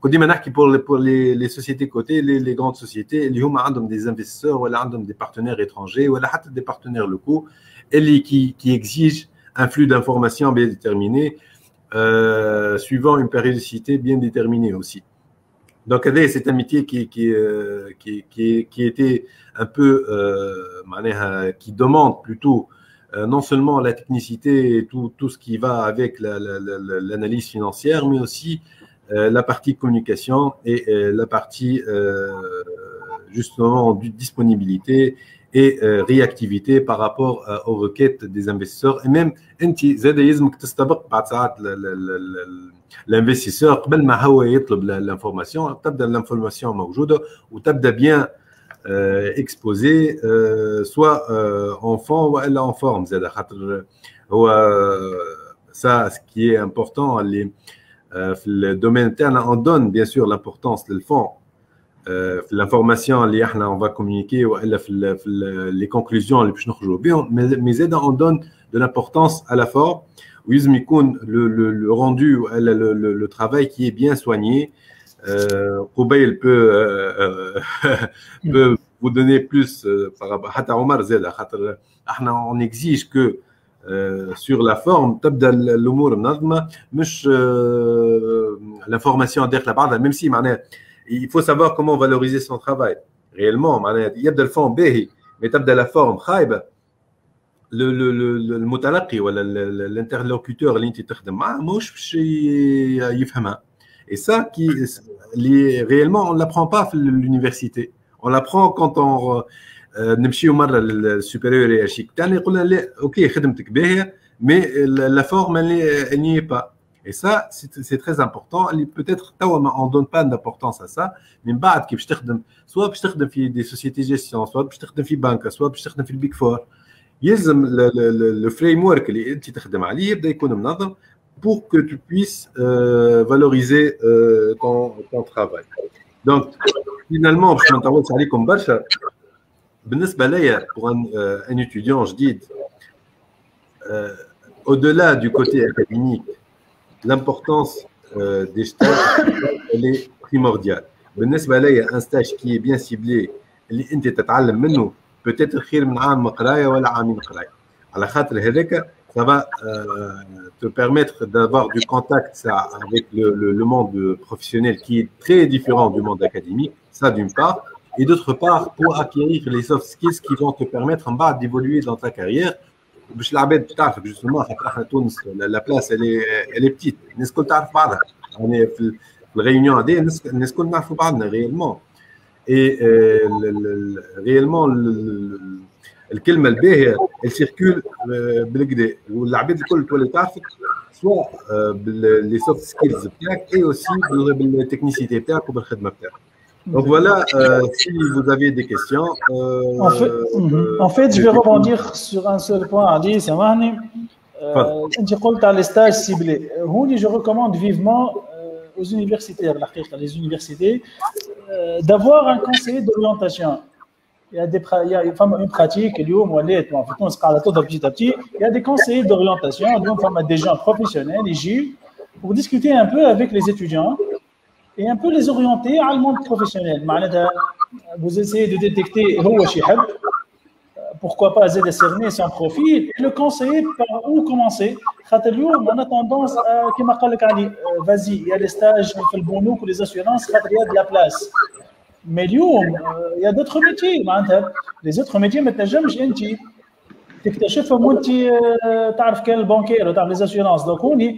ديما نحكي pour les sociétés cotées, les grandes sociétés اللي هما عندهم des investisseurs ولا عندهم des partenaires étrangers ولا حتى des partenaires locaux اللي qui exigent un flux d'informations bien déterminé suivant une périodicité bien déterminée aussi. Donc, c'est un métier qui était un peu, qui demande plutôt non seulement la technicité et tout ce qui va avec l'analyse financière, mais aussi la partie communication et la partie justement disponibilité et réactivité par rapport aux requêtes des investisseurs. Et même, l'investisseur, قبل ما هو يطلب l'information, تبدا l'information موجودة وتبدا bien exposée, soit en fond ou en forme. زاد خاطر هو ça, ce qui est important, في الدومين تاعنا on donne bien sûr l'importance للفond, l'information اللي احنا on va communiquer والا في les conclusions اللي باش نخرجوا بهم, mais زاد on donne de l'importance à la forme. où il يكون le rendu, le travail qui est bien soigné. Roubail peut vous donner plus par rapport à Omar Zeda. On exige que sur la forme, l'information derrière la barre, même si il faut savoir comment valoriser son travail. Réellement, il y a de la forme, mais la forme, المتلقي ولا l'interlocuteur اللي انت تخدم معاه مش باش يفهمها. Et ça qui réellement on l'apprend pas à l'université. On l'apprend quand on نمشيو مره للسوبيريور هيرارشيك تاعنا يقول لنا لا اوكي خدمتك باهيه mais la forme elle n'y est pas. Et ça c'est très important. Peut-être on donne pas d'importance à ça, mais بعد كي باش تخدم سواء باش تخدم في des sociétés de gestion, soit باش تخدم في بنكه, soit باش تخدم في البيك فور, يلزم le framework اللي انت تخدم عليه يبدا يكون منظم pour que tu puisses valoriser ton travail. Donc finalement باش ما نطولش عليكم برشا. بالنسبه ليا pour un étudiant جديد au-delà du côté académique, l'importance des stages, elle est primordiale. بالنسبة لي un stage qui est bien ciblé اللي انت تتعلم منه peut-être خير من عام قرايه ولا عامين قرايه. على خاطر هذاك ça va te permettre d'avoir du contact avec le monde professionnel qui est très différent du monde académique, ça d'une part, et d'autre part pour acquérir les soft skills qui vont te permettre en bas d'évoluer dans ta carrière. باش العباد تعرفك justement خاطر احنا تونس la place elle est petite, الناس الكل تعرف بعضها. يعني في الريونيون هذه الناس الكل نعرفوا بعضنا réellement. Et réellement الكلمه الباهيه elle circule بالكدا والعباد الكل تولي تعرفك سواء باللي سوفت سكيلز بتاعك et aussi بالتكنيسيتي بتاعك وبالخدمه بتاعك. Donc voilà, si vous avez des questions. En fait, je vais rebondir sur un seul point, Ali Samahni. Tu parles des stages ciblés. Je recommande vivement aux universitaires, les universités, d'avoir un conseiller d'orientation. Il y a une pratique, il y a des conseillers d'orientation, donc des gens professionnels, pour discuter un peu avec les étudiants et un peu les orienter à le monde professionnel. Vous essayez de détecter pourquoi pas cerner son profil et le conseiller par où commencer. On a tendance à, vas-y, il y a des stages, le bonus ou les assurances, il y a de la place. Mais il y a d'autres métiers. Les autres métiers, maintenant, j'aime, j'ai تكتشف وانت تعرف كان البنكير وتعرف les assurances. Donc on est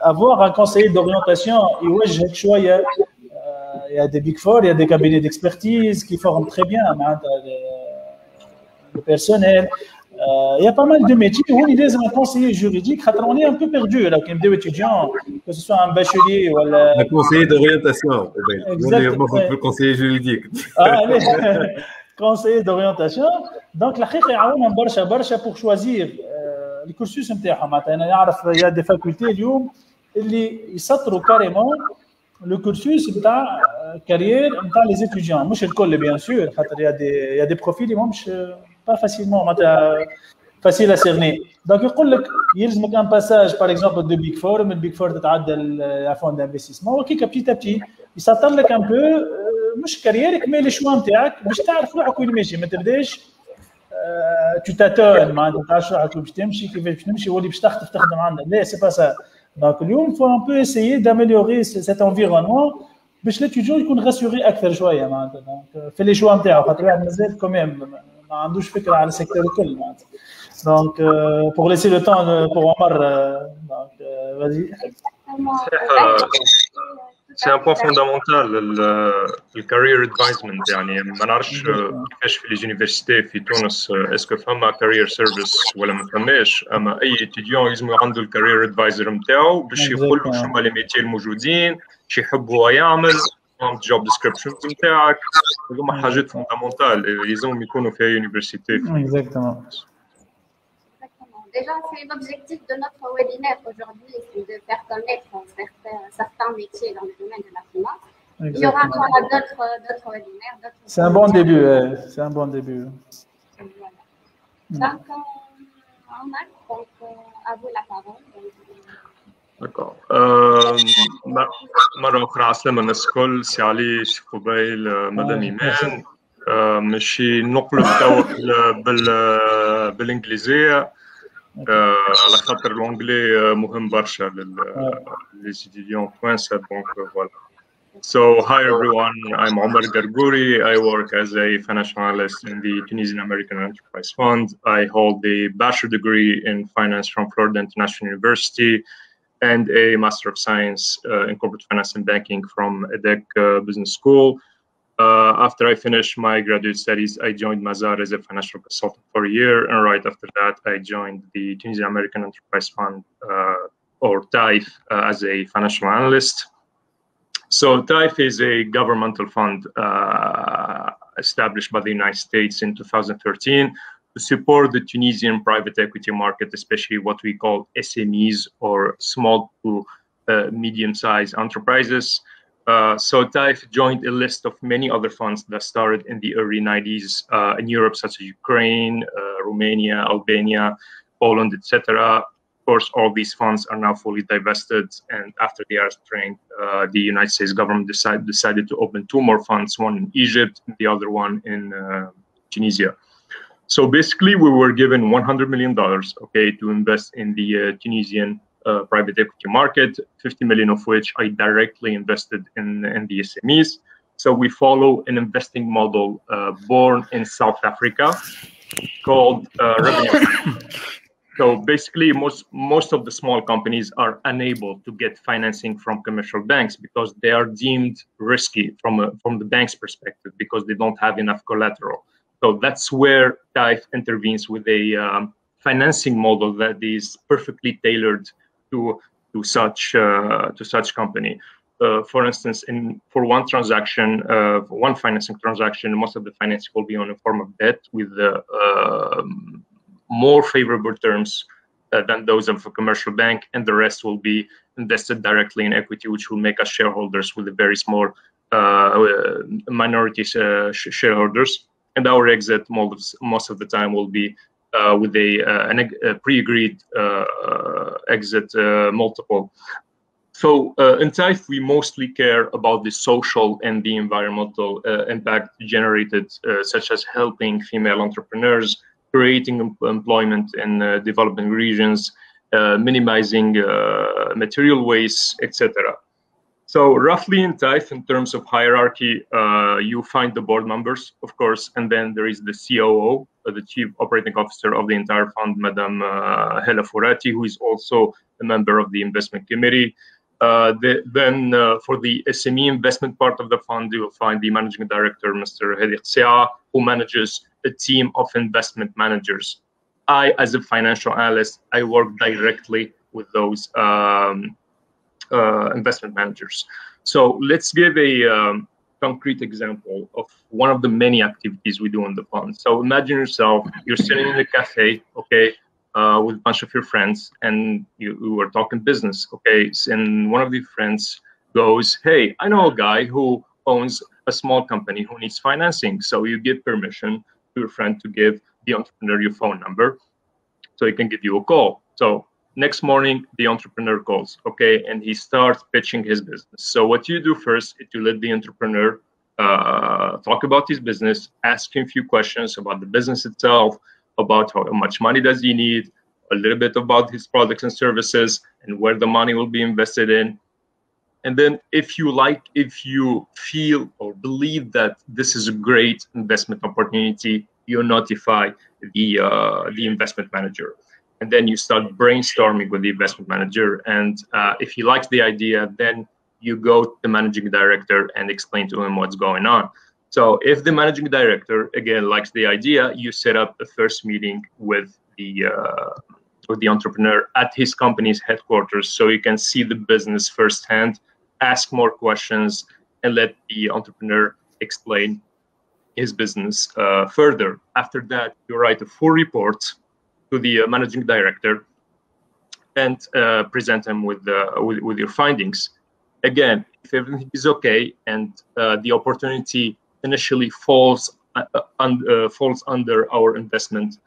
avoir un conseiller d'orientation يوجهك شويه. Il y a des big four, il y a des cabinets d'expertise qui forment très bien le personnel. Il y a pas mal de métiers où on est un conseiller juridique. On est un peu perdu là quand des étudiants, que ce soit un bachelier ou un conseiller d'orientation. Exactement. Le conseiller juridique. Conseiller d'orientation. Donc la حقيقة برشا pour choisir le cursus نتاعهم. أنا نعرف il y a des facultés اليوم اللي يسطروا carrément le cursus نتاع carrière نتاع les étudiants. مش الكل bien sûr. خاطر il y a des profils اللي مش pas facilement facile à cerner. Donc يقول لك يلزمك un passage par exemple de Big Four, من Big Four تتعدى à fond d'investissement وكيك petit à petit يسطر لك un peu مش كاريرك مي لي شوا نتاعك باش تعرف روحك وين ماشي. ما تبداش tu tâtonnes ما تعرفش روحك باش تمشي كيفاش باش تمشي واللي باش تخدم عندك. لا سي با سا. دونك اليوم faut un peu essayer d'améliorer cet environnement باش l'étudiant يكون rassuré اكثر شويه معناتها. دونك في لي شوا نتاعو خاطر واحد مازال كوميم ما عندوش فكره على السيكتور الكل معناتها. Donc pour laisser le temps pour Omar, donc vas-y. C'est un point fondamental le career advisement. يعني ما نعرفش كيفاش في les universités في تونس اسكو فما career service ولا ما فماش. اما اي étudiant لازم عنده الكارير ادفايزر نتاعو باش يقول له شنو هما لي ميتي الموجودين، شو يحب هو يعمل، الجوب ديسكريبشن نتاعك. هذوما حاجات فوندامونتال لازم يكونوا في يونيفرسيتي. Exactement. Déjà, c'est l'objectif de notre webinaire aujourd'hui, c'est de faire connaître certains métiers dans le domaine de la finance. Exactement. Il y aura d'autres webinaires. C'est un bon début. C'est un bon début. Voilà. Donc, à vous la parole. D'accord. مرة أخرى عسلامة الناس الكل. سي علي سي قبيل مدام إيمان. ماشي نقلب توا بالإنجليزية على خاطر الانجلي مهم برشا للستوديون توانسة. دونك فوالا. So hi everyone, I'm Omar Gargouri. I work as a financial analyst in the Tunisian American Enterprise Fund. I hold a bachelor degree in finance from Florida International University and a Master of Science in Corporate Finance and Banking from EDEC Business School. After I finished my graduate studies, I joined Mazar as a financial consultant for a year, and right after that, I joined the Tunisian American Enterprise Fund, or TAIF, as a financial analyst. So TAIF is a governmental fund established by the United States in 2013 to support the Tunisian private equity market, especially what we call SMEs, or small to medium-sized enterprises. So TAIF joined a list of many other funds that started in the early 90s in Europe, such as Ukraine, Romania, Albania, Poland, etc. Of course, all these funds are now fully divested, and after the Arab Spring, the United States government decided to open 2 more funds, one in Egypt, and the other one in Tunisia. So basically, we were given $100 million, okay, to invest in the Tunisian private equity market, 50 million of which I directly invested in the SMEs. So we follow an investing model born in South Africa called revenue. So basically, most of the small companies are unable to get financing from commercial banks because they are deemed risky from the bank's perspective because they don't have enough collateral. So that's where TAIF intervenes with a financing model that is perfectly tailored to such company. For instance, for one transaction, one financing transaction, most of the financing will be on a form of debt with more favorable terms than those of a commercial bank, and the rest will be invested directly in equity, which will make us shareholders with a very small minority shareholders. And our exit models most of the time will be with a pre-agreed exit multiple. So in TAIF, we mostly care about the social and the environmental impact generated, such as helping female entrepreneurs, creating employment in developing regions, minimizing material waste, etc. So roughly in TAIF, in terms of hierarchy, you find the board members, of course, and then there is the COO, the Chief Operating Officer of the entire fund, Madam Hela Fourati, who is also a member of the investment committee. Then for the SME investment part of the fund, you will find the managing director, Mr. Hedi Qsia, who manages a team of investment managers. I, as a financial analyst, I work directly with those investment managers. So let's give a concrete example of one of the many activities we do in the fund. So imagine yourself, you're sitting in a cafe, okay, with a bunch of your friends, and you were talking business, okay? And one of your friends goes, hey, I know a guy who owns a small company who needs financing. So you give permission to your friend to give the entrepreneur your phone number so he can give you a call. So next morning, the entrepreneur calls, okay, and he starts pitching his business. So what you do first is you let the entrepreneur talk about his business, ask him a few questions about the business itself, about how much money does he need, a little bit about his products and services, and where the money will be invested in. And then if you feel or believe that this is a great investment opportunity, you notify the investment manager. And then you start brainstorming with the investment manager. And if he likes the idea, then you go to the managing director and explain to him what's going on. So if the managing director, again, likes the idea, you set up a first meeting with the entrepreneur at his company's headquarters so you can see the business firsthand, ask more questions, and let the entrepreneur explain his business further. After that, you write a full report to the managing director and present him with your findings. Again, if everything is okay and the opportunity initially falls under our investment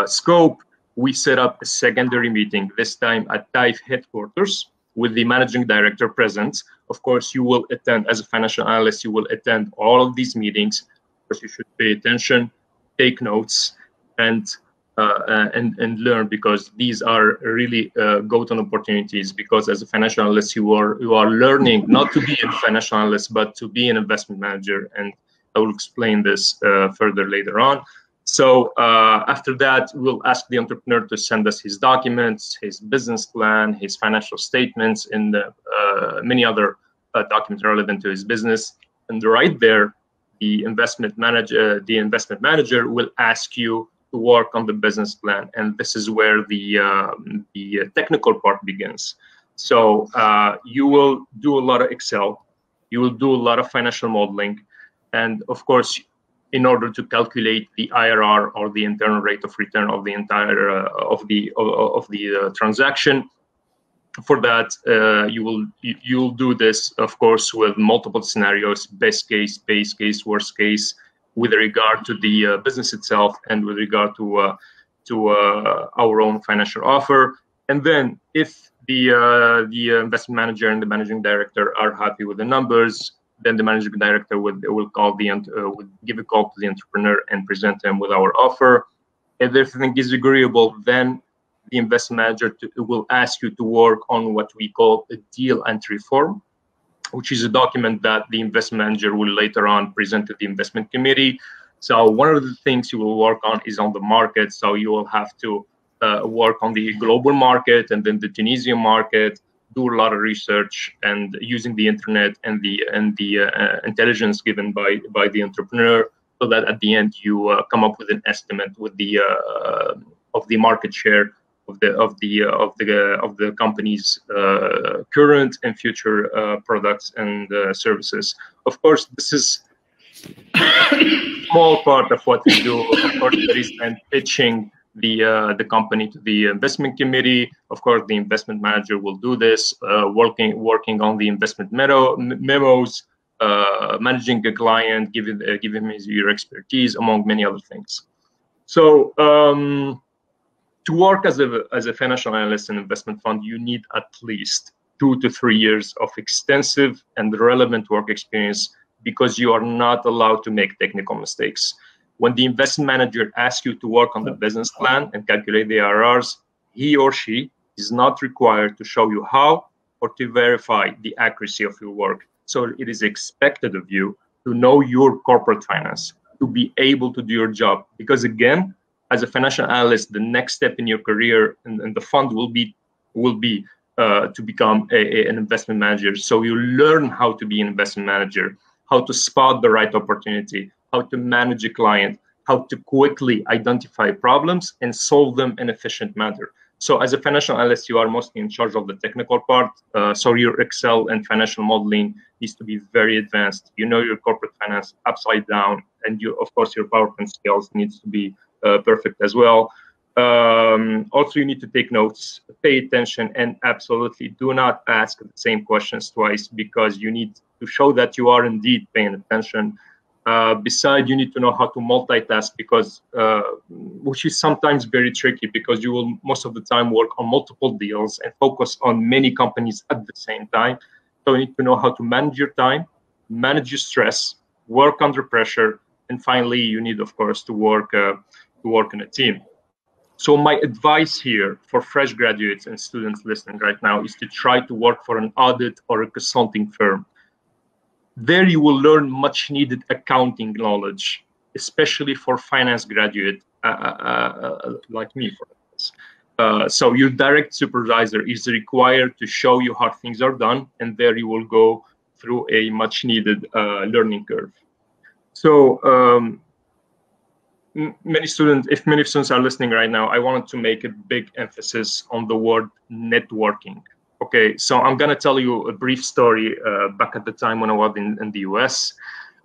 scope, we set up a secondary meeting, this time at TAIF headquarters, with the managing director present. Of course, you will attend, as a financial analyst, you will attend all of these meetings. Of course, you should pay attention, take notes, and learn, because these are really golden opportunities. Because as a financial analyst, you are learning not to be a financial analyst, but to be an investment manager. And I will explain this further later on. So after that, we'll ask the entrepreneur to send us his documents, his business plan, his financial statements, and many other documents relevant to his business. And right there, the investment manager will ask you to work on the business plan, and this is where the technical part begins. So you will do a lot of Excel, you will do a lot of financial modeling, and of course, in order to calculate the IRR, or the internal rate of return of the entire of the transaction. For that, you'll do this, of course, with multiple scenarios: best case, base case, worst case, with regard to the business itself, and with regard to to our own financial offer. And then if the investment manager and the managing director are happy with the numbers, then the managing director will give a call to the entrepreneur and present them with our offer. If everything is agreeable, then the investment manager will ask you to work on what we call a deal entry form, which is a document that the investment manager will later on present to the investment committee. So one of the things you will work on is on the market. So you will have to work on the global market and then the Tunisian market, do a lot of research and using the internet and the intelligence given by the entrepreneur, so that at the end you come up with an estimate with the of the market share of the company's current and future products and services. Of course, this is a small part of what we do. Of course, there is then pitching the company to the investment committee. Of course, the investment manager will do this, working on the investment memos, managing a client, giving him your expertise, among many other things. So to work as a financial analyst in investment fund, you need at least 2 to 3 years of extensive and relevant work experience, because you are not allowed to make technical mistakes. When the investment manager asks you to work on the business plan and calculate the IRRs, he or she is not required to show you how or to verify the accuracy of your work. So it is expected of you to know your corporate finance, to be able to do your job. Because again, as a financial analyst, the next step in your career and the fund will be to become an investment manager. So you learn how to be an investment manager, how to spot the right opportunity, how to manage a client, how to quickly identify problems and solve them in an efficient manner. So as a financial analyst, you are mostly in charge of the technical part. So your Excel and financial modeling needs to be very advanced. You know your corporate finance upside down, and of course, your PowerPoint skills needs to be perfect as well. Also, you need to take notes, pay attention, and absolutely do not ask the same questions twice, because you need to show that you are indeed paying attention. Besides, you need to know how to multitask, because which is sometimes very tricky, because you will most of the time work on multiple deals and focus on many companies at the same time. So you need to know how to manage your time, manage your stress, work under pressure, and finally, you need, of course, to work in a team. So my advice here for fresh graduates and students listening right now is to try to work for an audit or a consulting firm. There you will learn much needed accounting knowledge, especially for finance graduate like me, for instance. So your direct supervisor is required to show you how things are done, and there you will go through a much needed learning curve. So many students are listening right now, I wanted to make a big emphasis on the word networking. Okay, so I'm gonna tell you a brief story back at the time when I was in the US.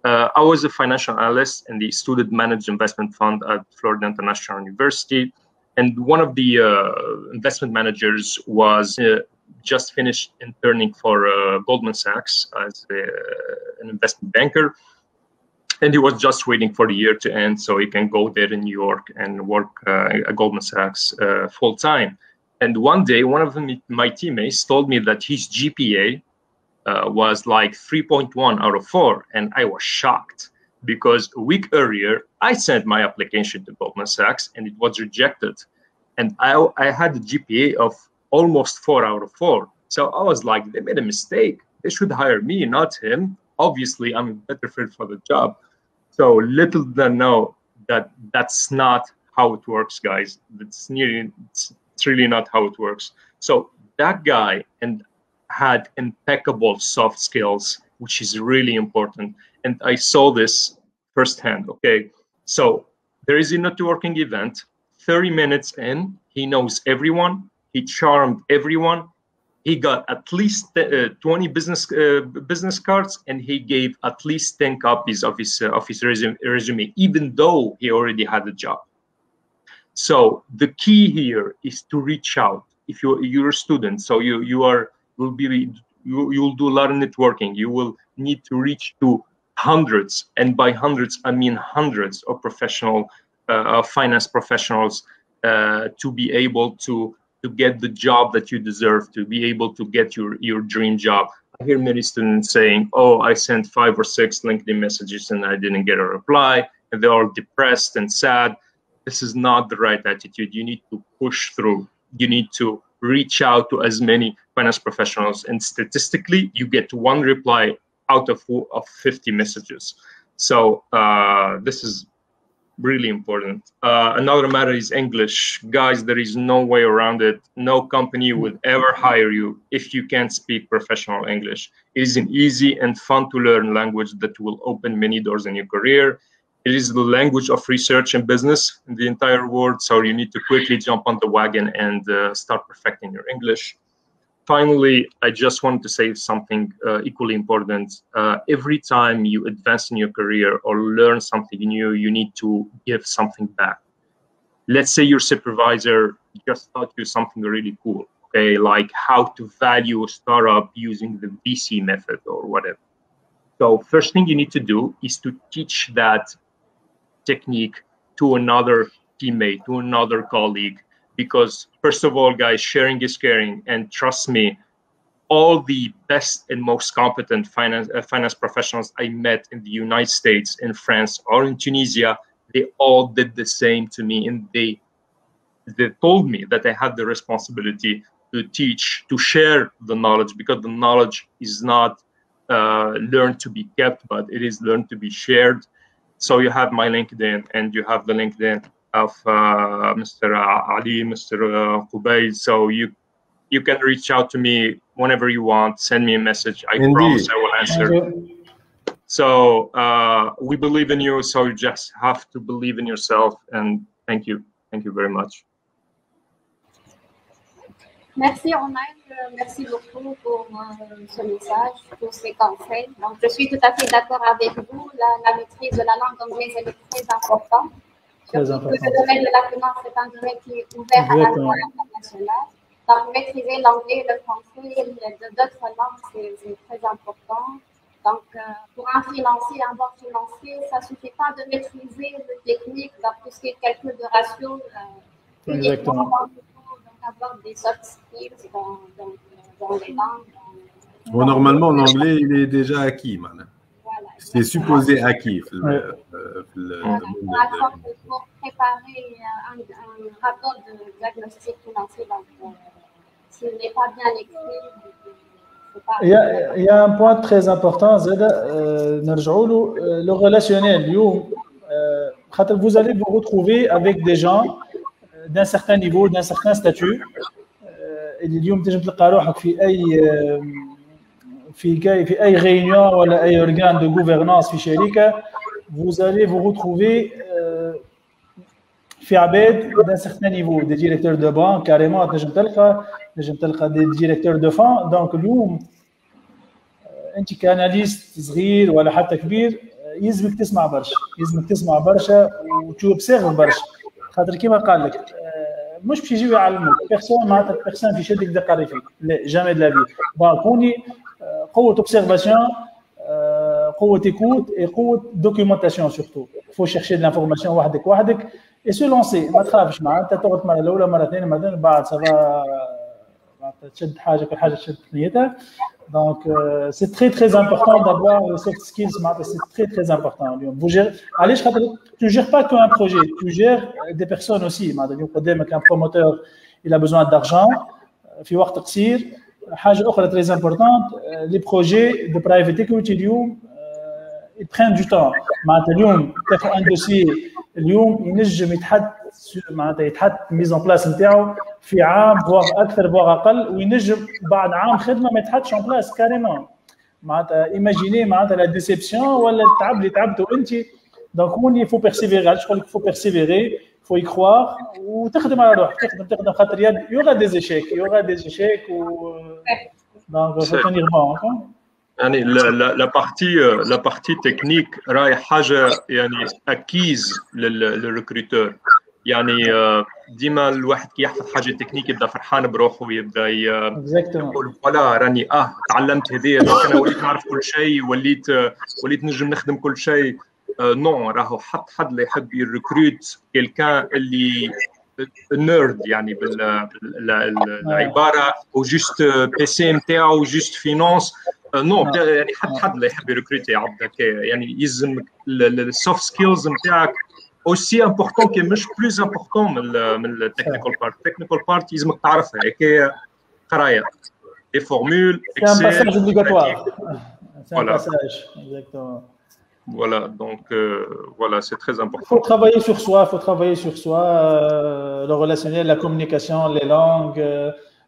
I was a financial analyst in the student managed investment fund at Florida International University. And one of the investment managers was just finished interning for Goldman Sachs as an investment banker. And he was just waiting for the year to end so he can go there in New York and work at Goldman Sachs full time. And one day, one of my teammates told me that his GPA was like 3.1 out of 4. And I was shocked, because a week earlier, I sent my application to Goldman Sachs and it was rejected. And I had a GPA of almost 4 out of 4. So I was like, they made a mistake. They should hire me, not him. Obviously, I'm a better fit for the job. So little did I know that that's not how it works, guys. It's really not how it works. So that guy had impeccable soft skills, which is really important. And I saw this firsthand. Okay, so there is a networking event. 30 minutes in, he knows everyone. He charmed everyone. He got at least 20 business cards, and he gave at least 10 copies of his resume, even though he already had a job. So the key here is to reach out. If you're a student, so you'll do a lot of networking. You will need to reach to hundreds, and by hundreds I mean hundreds of finance professionals to be able to get the job that you deserve, to be able to get your dream job. I hear many students saying, oh, I sent 5 or 6 LinkedIn messages and I didn't get a reply, and they're all depressed and sad. This is not the right attitude. You need to push through. You need to reach out to as many finance professionals, and statistically, you get 1 reply out of 50 messages. So this is really important. Another matter is English. Guys, there is no way around it. No company will ever hire you if you can't speak professional English. It is an easy and fun to learn language that will open many doors in your career. It is the language of research and business in the entire world, so you need to quickly jump on the wagon and start perfecting your English. Finally, I just wanted to say something equally important. Every time you advance in your career or learn something new, you need to give something back. Let's say your supervisor just taught you something really cool, okay, like how to value a startup using the VC method or whatever. So first thing you need to do is to teach that technique to another teammate, to another colleague. Because first of all, guys, sharing is caring, and trust me, all the best and most competent finance professionals I met in the United States, in France, or in Tunisia, they all did the same to me, and they told me that I had the responsibility to teach, to share the knowledge, because the knowledge is not learned to be kept, but it is learned to be shared. So you have my LinkedIn, and you have the LinkedIn of Mr. Ali, Mr. Qubayl. So you can reach out to me whenever you want. Send me a message. I promise I will answer. So we believe in you. So you just have to believe in yourself. And thank you. Thank you very much. Merci Omer, merci beaucoup pour ce message, pour ces conseils. Donc, je suis tout à fait d'accord avec vous. La maîtrise de la langue anglaise est très importante. Le domaine de la finance est un domaine qui est ouvert à la langue internationale. Donc, maîtriser l'anglais, le français et d'autres langues, c'est très important. Donc, pour un financier, un bon financier, ça ne suffit pas de maîtriser le technique, donc tout ce qui est calcul de ratio. Exactement. Donc, avoir des soft skills dans les langues. Bon, normalement, l'anglais, il est déjà acquis, maintenant. C'est supposé acquis. Pour préparer un rapport de diagnostic financier, donc s'il n'est pas bien écrit, il y a un point très important, le relationnel. Vous allez vous retrouver avec des gens d'un certain niveau, d'un certain statut. اليوم تنجم تلقى روحك في أي réunion ou أي organe de gouvernance في شركة, vous allez vous retrouver في عباد d'un certain niveau, des directeurs de banque carrément, تنجم تلقى des directeurs de fonds. donc اليوم أنت كاناليست صغير ولا حتى كبير يلزمك تسمع برشا وتوبسيغ برشا، خاطر كيما قال لك مش باش يجيو يعلموك بيرسون معناتها بيرسون في شدك يبدا قاري فيك، لا جامي دو لا في. دونك كوني قوه اوبسيرفاسيون، قوه ايكوت، قوه دوكيومونتاسيون سورتو. فو شيرشي دو لانفورماسيون وحدك اي سو لونسي، ما تخافش معناتها تقعد مره الاولى مره ثانيه مره ثانيه بعد سافا معناتها تشد حاجه كل حاجه تشد نيتها. Donc, c'est très important d'avoir les soft skills. C'est très important. Allez, tu ne gères pas qu'un projet, tu gères des personnes aussi. Un promoteur, il a besoin d'argent. في وقت قصير. حاجة أخرى très importante, les projets de private equity اليوم ils prennent du temps. معناتها اليوم تاخذ un dossier اليوم ينجم يتحط ميز ان بلاس نتاعو في عام بواغ اكثر بواغ اقل، وينجم بعد عام خدمه ما يتحطش ان بلاس كاريمون. معناتها ايماجيني معناتها لا ديسيبسيون ولا التعب اللي تعبته انت. دونك هوني فو بيرسيفيري، علاش نقول لك فو بيرسيفيري، فو يكروار وتخدم على روحك، تخدم خاطر يوغا دي زيشيك و دونك فو تونير بون. يعني la partie technique راهي حاجه يعني اكيز للريكروتور. يعني ديما الواحد كي يحفظ حاجه تكنيك يبدا فرحان بروحه ويبدا يقول فوالا راني تعلمت هذه، انا وليت نعرف كل شيء، وليت نجم نخدم كل شيء. نو، راهو حد اللي يحب يريكروت كيلكان اللي النيرد يعني بالعباره وجست بي سي نتاعو وجست فينانس نو يعني حد لا يحب يركريتي عبد هكايا يعني يلزم السوفت سكيلز نتاعك اوسي امبورطون كي مش بلوز امبورطون من التكنيكال بارت. التكنيكال بارت يلزمك تعرفها هكايا قرايه دي فورمول اكسل. C'est un passage obligatoire. C'est un Voilà. passage, exactement. Voilà, donc voilà, c'est très important. Il faut travailler sur soi, le relationnel, la communication, les langues,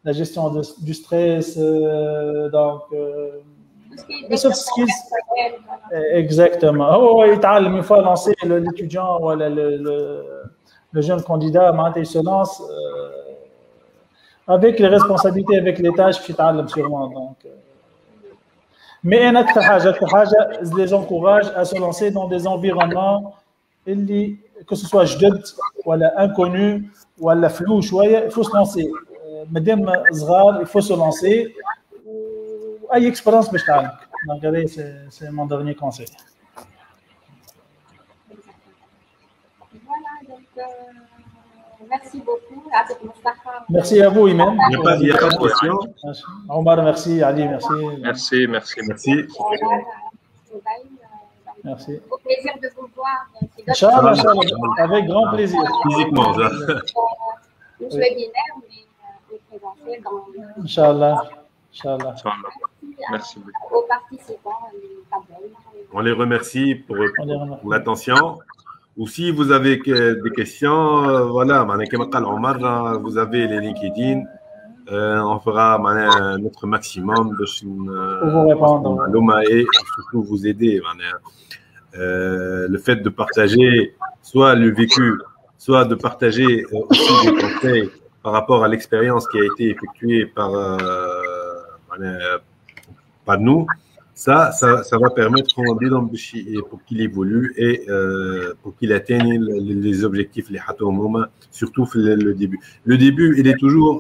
la gestion du stress, donc les soft skills. Exactement. Oh, il faut lancer l'étudiant ou le jeune candidat, il se lance avec les responsabilités, avec les tâches, sûrement. Donc, mais un autre chose, je les encourage à se lancer dans des environnements, que ce soit جدد ou inconnu ou flou, il faut se lancer. Madame Zrar, il faut se lancer. Aïe expérience, donc c'est mon dernier conseil. Voilà, donc merci beaucoup. Merci à vous, Imen. Il n'y a pas de question. Omar, merci. Ali, merci. Merci. Merci. Au plaisir de vous voir. Inch'Allah, avec grand plaisir. Physiquement, ça. Le webinaire, mais le présentiel dans le... Inch'Allah. Merci beaucoup. Aux participants, On les remercie pour l'attention. Ou si vous avez des questions, voilà, vous avez les LinkedIn. On fera notre maximum de vous répondre et surtout vous aider. Le fait de partager soit le vécu, soit de partager aussi des conseils par rapport à l'expérience qui a été effectuée par nous. Ça va permettre pour qu'il évolue et pour qu'il atteigne les objectifs, surtout le début. Le début, il est toujours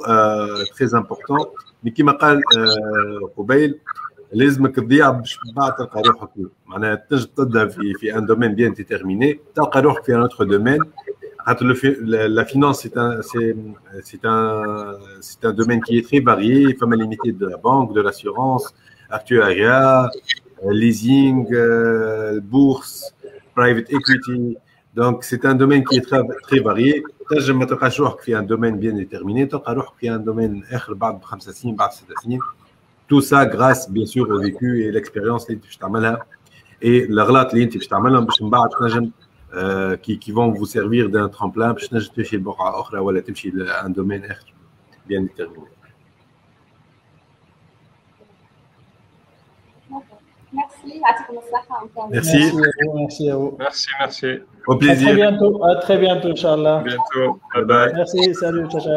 très important, mais qui m'a dit, لازمك تضيع باش بعد تلقى روحك معناها تنجم تبدا في ان دومين بيان ديتيرميني تلقى روحك في ان اوتر دومين خاطر la finance c'est un domaine qui est très varié. Il faut limiter de la banque, de l'assurance, actuariat, leasing, bourse, private equity. Donc c'est un domaine qui est très varié. تنجم ما تلقاش روحك في un domaine bien déterminé, تلقى روحك في un domaine اخر بعد 5 سنين بعد 6 سنين. Tout ça grâce bien sûr au vécu et l'expérience اللي انت باش تعملها et الأغلاط اللي انت باش تعملهم باش من بعد تنجم qui vont vous servir d'un tremplin باش تنجم تمشي لبقعة أخرى ولا تمشي لان domaine آخر bien déterminé. Merci. Merci à vous. Merci. Au plaisir. À très bientôt, Inch'Allah. Bientôt. Bye bye. Merci, salut, ciao.